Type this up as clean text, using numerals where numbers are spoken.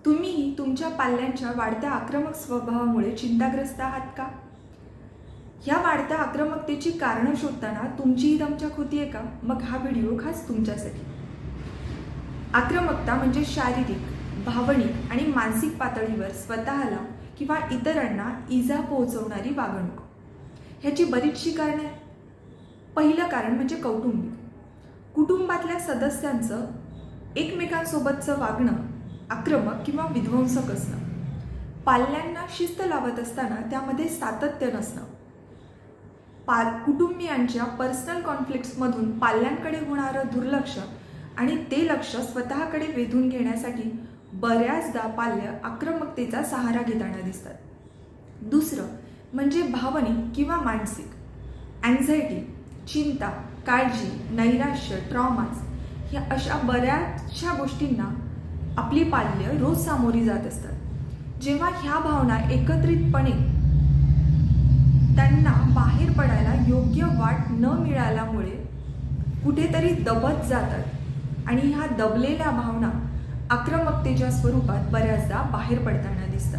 तुम्ही तुमच्या पाल्यांच्या वाढत्या आक्रमक स्वभावामुळे चिंताग्रस्त आहात का? ह्या वाढत्या आक्रमकतेची कारणं शोधताना तुमचीही दमछाक होतीये का? मग हा व्हिडिओ खास तुमच्यासाठी. आक्रमकता म्हणजे शारीरिक, भावनिक आणि मानसिक पातळीवर स्वतःला किंवा इतरांना इजा पोहोचवणारी वागणूक. ह्याची बरीचशी कारणं आहेत. पहिलं कारण म्हणजे कौटुंबिक. कुटुंबातल्या सदस्यांचं एकमेकांसोबतचं वागणं आक्रमक किंवा विध्वंसक असणं. पाल्यांना शिस्त लावत असताना त्यामध्ये सातत्य नसणं. कुटुंबियांच्या पर्सनल कॉन्फ्लिक्ट्समधून पाल्यांकडे होणारं दुर्लक्ष आणि ते लक्ष स्वतःकडे वेधून घेण्यासाठी बऱ्याचदा पाल्य आक्रमकतेचा सहारा घेताना दिसतात. दुसरं म्हणजे भावनिक किंवा मानसिक. अँझायटी, चिंता, काळजी, नैराश्य, ट्रॉमाज ह्या अशा बऱ्याचशा गोष्टींना आपली पाल्य रोज सामोरी जात असतात. जेव्हा ह्या भावना एकत्रितपणे त्यांना बाहेर पडायला योग्य वाट न मिळाल्यामुळे कुठेतरी दबत जातात आणि ह्या दबलेल्या भावना आक्रमकतेच्या स्वरूपात बऱ्याचदा बाहेर पडताना दिसतात.